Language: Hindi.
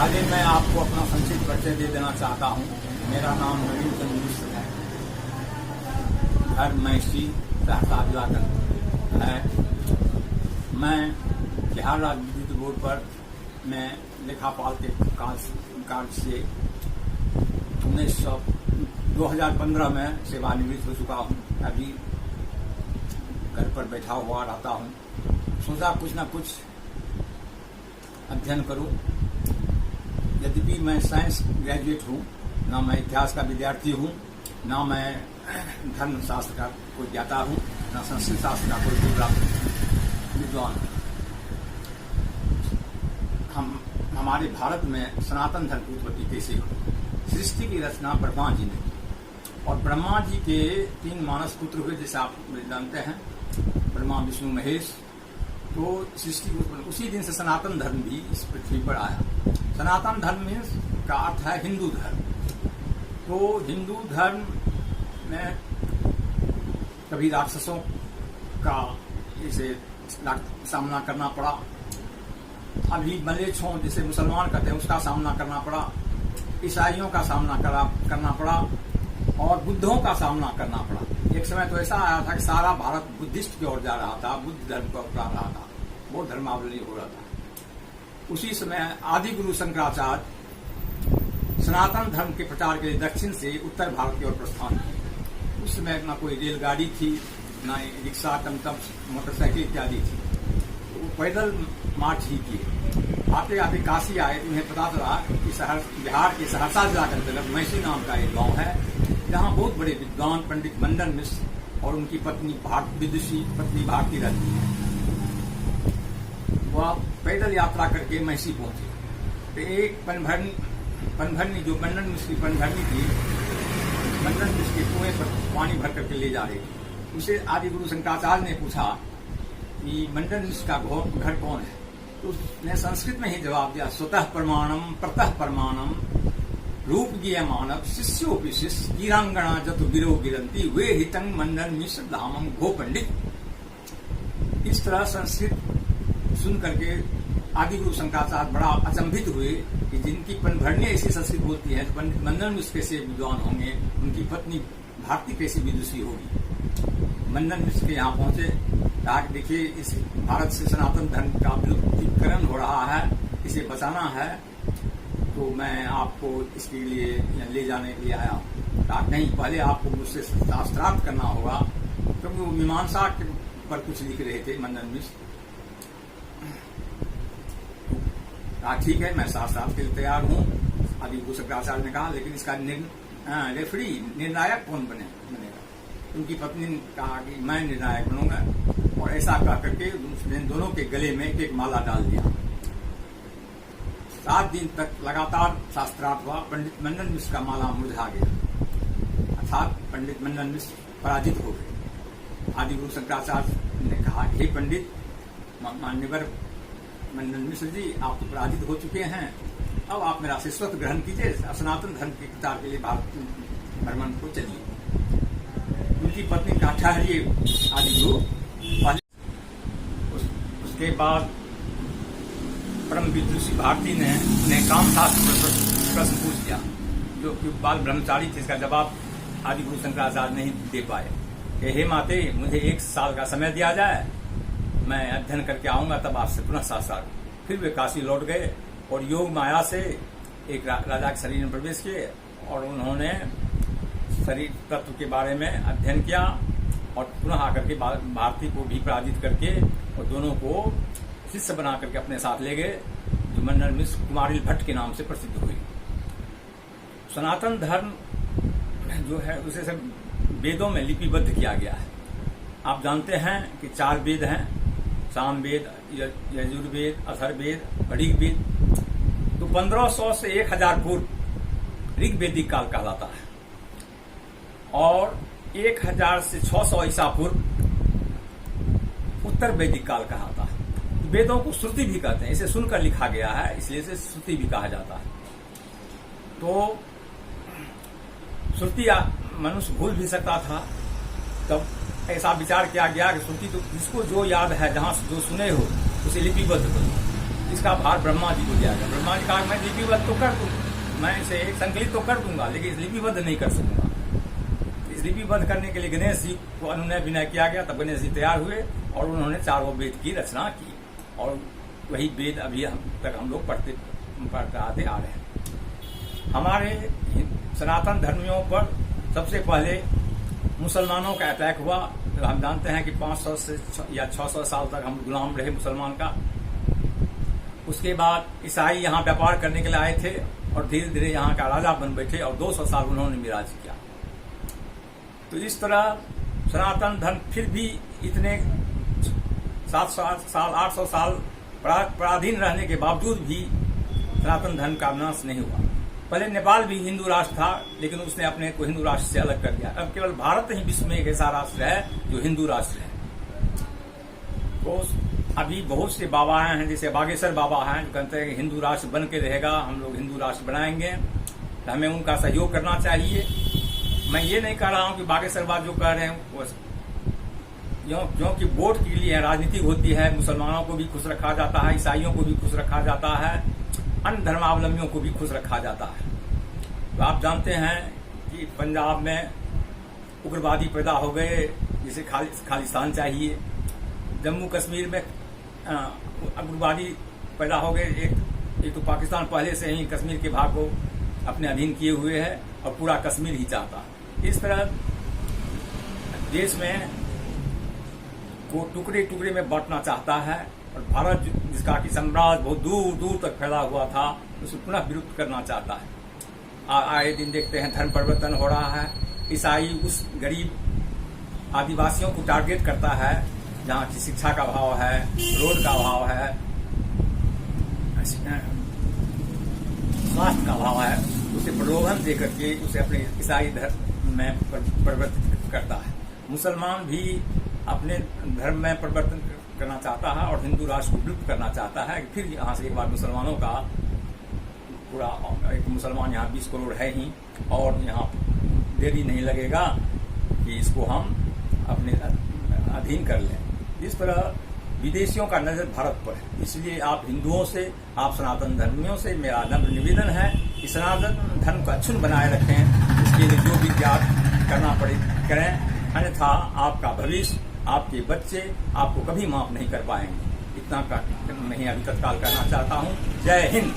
आगे मैं आपको अपना संक्षिप्त परिचय दे देना चाहता हूँ। मेरा नाम नवीन चंद्र मिश्र है। घर मैसी सहरसा जुआगंज है। मैं बिहार राज्य विद्युत बोर्ड पर मैं लेखापाल के कार्य से 2015 में सेवानिवृत्त हो चुका हूँ। अभी घर पर बैठा हुआ रहता हूँ। सोचा कुछ न कुछ अध्ययन करूँ। यद्यपि मैं साइंस ग्रेजुएट हूँ, ना मैं इतिहास का विद्यार्थी हूँ, ना मैं धर्म शास्त्र का कोई ज्ञाता हूँ, ना संस्कृत शास्त्र का कोई पूरा विद्वान। हमारे भारत में सनातन धर्म की उत्पत्ति कैसे हुई? सृष्टि की रचना ब्रह्मा जी ने की और ब्रह्मा जी के 3 मानस पुत्र हुए, जैसे आप जानते हैं, ब्रह्मा विष्णु महेश। तो सृष्टि उसी दिन से सनातन धर्म भी इस पृथ्वी पर आया। सनातन धर्म का अर्थ है हिंदू धर्म। तो हिंदू धर्म में कभी राक्षसों का इसे सामना करना पड़ा, अभी मलेच्छों जिसे मुसलमान कहते हैं उसका सामना करना पड़ा, ईसाइयों का सामना करना पड़ा और बुद्धों का सामना करना पड़ा। एक समय तो ऐसा आया था कि सारा भारत बुद्धिस्ट की ओर जा रहा था, बुद्ध धर्म को अपना रहा था, बहुत धर्मावलंबी हो रहा था। उसी समय आदि गुरु शंकराचार्य सनातन धर्म के प्रचार के लिए दक्षिण से उत्तर भारत की ओर प्रस्थान किए। उस समय न कोई रेलगाड़ी थी, न रिक्शा, टमटम, मोटरसाइकिल इत्यादि थी। वो पैदल मार्च ही किए। आते आते काशी आए तो उन्हें पता चला कि बिहार के सहरसा जिला के अंतर्गत मैसी नाम का एक गांव है, जहां बहुत बड़े विद्वान पंडित मंडन मिश्र और उनकी पत्नी विदुषी पत्नी भारती रहती है। वह पैदल यात्रा करके मैसी पहुंचे। तो एक पनभरनी जो मंडन मिश्र की पनभरनी थी, मंडन मिश्र के कुएं पर पानी भर करके ले जा रही थी। उसे आदि गुरु शंकराचार्य ने पूछा कि मंडन मिश्र का घर कौन है? तो उसने संस्कृत में ही जवाब दिया, स्वतः प्रमाणम प्रतः प्रमाणम रूप गिय मानव शिष्योपि शिष्य गिरांगना जतु गिरो गिरंती वे हितंग मंडन मिश्र धामम घो पंडित। इस तरह संस्कृत सुन करके आदि गुरु शंकराचार्य बड़ा अचंभित हुए कि जिनकी पनभरनी ऐसी संस्कृत बोलती है, तो पंडित मंडन मिश्र कैसे विद्वान होंगे, उनकी पत्नी भारती कैसी विदुषी होगी। मंडन मिश्र के यहाँ पहुंचे, कहा कि देखिए इस भारत से सनातन धर्म का विलुप्तीकरण हो रहा है, इसे बचाना है, तो मैं आपको इसके लिए ले जाने के लिए आया हूँ। कहा नहीं, पहले आपको मुझसे शास्त्रार्थ करना होगा, क्योंकि वो मीमांसा पर कुछ लिख रहे थे मंडन मिश्र। कहा ठीक है, मैं शास्त्रार्थ के लिए तैयार हूँ। आदि गुरु शंकराचार्य ने कहा लेकिन इसका रेफरी निर्णायक कौन बनेगा? उनकी पत्नी ने कहा कि मैं निर्णायक बनूंगा, और ऐसा कह करके उसने दोनों के गले में एक माला डाल दिया। 7 दिन तक लगातार शास्त्रार्थ हुआ। पंडित मंडन मिश्र का माला मुरझा गया, अर्थात पंडित मंडन मिश्र पराजित हो गए। आदि गुरु शंकराचार्य ने कहा, हे पंडित मान्यवर मंडन मिश्र जी, आप तो पराजित हो चुके हैं, अब आप मेरा शिष्यत्व ग्रहण कीजिए, सनातन धर्म के प्रचार के लिए भारत भ्रमण को चलिए। उनकी पत्नी का ठहरिए आदि गुरु। उसके बाद परम विदुषी भारती ने कामशास्त्र पर प्रश्न पूछ दिया, जो कि बाल ब्रह्मचारी थे। इसका जवाब आदि गुरु शंकराचार्य नहीं दे पाए कि हे माते, मुझे 1 साल का समय दिया जाए, मैं अध्ययन करके आऊंगा, तब आपसे पुनः शास्त्रार्थ। फिर वे काशी लौट गए और योग माया से एक राजा के शरीर में प्रवेश किए और उन्होंने शरीर तत्व के बारे में अध्ययन किया और पुनः आकर के भारती को भी पराजित करके और दोनों को शिष्य बना करके अपने साथ ले गए, जो मंडन मिश्र कुमारिल भट्ट के नाम से प्रसिद्ध हुई। सनातन धर्म जो है उसे सब वेदों में लिपिबद्ध किया गया है। आप जानते हैं कि 4 वेद हैं, सामवेद, यजुर्वेद, अथर्ववेद, ऋग्वेद। तो 1500 से 1000 पूर्व ऋग्वेदिक काल कहलाता है और 1000 से 600 ईसा पूर्व उत्तर वैदिक काल कहलाता है। वेदों को श्रुति भी कहते हैं, इसे सुनकर लिखा गया है, इसलिए इसे श्रुति भी कहा जाता है। तो श्रुति मनुष्य भूल भी सकता था, तब ऐसा विचार किया गया कि श्रुति तो जिसको जो याद है, जहां जो सुने हो उसे लिपिबद्ध करो। इसका भार ब्रह्मा जी को दिया गया। ब्रह्मा जी कहा मैं लिपिबद्ध तो कर दूँ, मैं इसे संकलित तो कर दूंगा, लेकिन इस लिपिबद्ध नहीं कर सकूंगा। इस लिपिबद्ध करने के लिए गणेश जी को अनुनय विनय किया गया। तब गणेश जी तैयार हुए और उन्होंने चारों वेद की रचना की, और वही वेद अभी हम लोग पढ़ते आते आ रहे हैं। हमारे सनातन धर्मियों पर सबसे पहले मुसलमानों का अटैक हुआ। हम जानते हैं कि 500 से या 600 साल तक हम गुलाम रहे मुसलमान का। उसके बाद ईसाई यहाँ व्यापार करने के लिए आए थे और धीरे धीरे यहाँ का राजा बन बैठे और 200 साल उन्होंने मिराज किया। तो इस तरह सनातन धर्म फिर भी इतने 700 साल 800 साल पराधीन रहने के बावजूद भी सनातन धर्म का नाश नहीं हुआ। पहले नेपाल भी हिंदू राष्ट्र था, लेकिन उसने अपने को हिंदू राष्ट्र से अलग कर दिया। अब केवल भारत ही विश्व में एक ऐसा राष्ट्र है जो हिंदू राष्ट्र है। तो अभी बहुत से बाबा हैं, जैसे बागेश्वर बाबा हैं, जो कहते हैं कि हिंदू राष्ट्र बन के रहेगा, हम लोग हिंदू राष्ट्र बनाएंगे। तो हमें उनका सहयोग करना चाहिए। मैं ये नहीं कह रहा हूं कि बागेश्वर बाबा जो कह रहे हैं वो क्योंकि वोट के लिए राजनीति होती है। मुसलमानों को भी खुश रखा जाता है, ईसाइयों को भी खुश रखा जाता है, अन्य धर्मावलंबियों को भी खुश रखा जाता है। तो आप जानते हैं कि पंजाब में उग्रवादी पैदा हो गए, जिसे खालिस्तान चाहिए। जम्मू कश्मीर में उग्रवादी पैदा हो गए। एक तो पाकिस्तान पहले से ही कश्मीर के भाग को अपने अधीन किए हुए है और पूरा कश्मीर ही चाहता है। इस तरह देश में को टुकड़े टुकड़े में बांटना चाहता है, और भारत जिसका कि साम्राज्य बहुत दूर दूर तक फैला हुआ था, उसे पुनः विलुप्त करना चाहता है। आए दिन देखते हैं धर्म परिवर्तन हो रहा है। ईसाई उस गरीब आदिवासियों को टारगेट करता है जहाँ की शिक्षा का अभाव है, रोड का अभाव है, स्वास्थ्य का अभाव है। उसे प्रलोभन देकर के उसे अपने ईसाई धर्म में परिवर्तित करता है। मुसलमान भी अपने धर्म में परिवर्तन करना चाहता है और हिंदू राष्ट्र को विलुप्त करना चाहता है। फिर यहाँ से एक बार मुसलमानों का पूरा एक मुसलमान यहाँ 20 करोड़ है ही, और यहाँ देरी नहीं लगेगा कि इसको हम अपने अधीन कर लें। इस तरह विदेशियों का नजर भारत पर है। इसलिए आप हिंदुओं से, आप सनातन धर्मियों से मेरा नम्र निवेदन है कि सनातन धर्म को अक्षुण्ण बनाए रखें। इसके लिए जो भी त्याग करना पड़े करें, अन्यथा आपका भविष्य, आपके बच्चे आपको कभी माफ नहीं कर पाएंगे। इतना मैं अभी तत्काल करना चाहता हूँ। जय हिंद।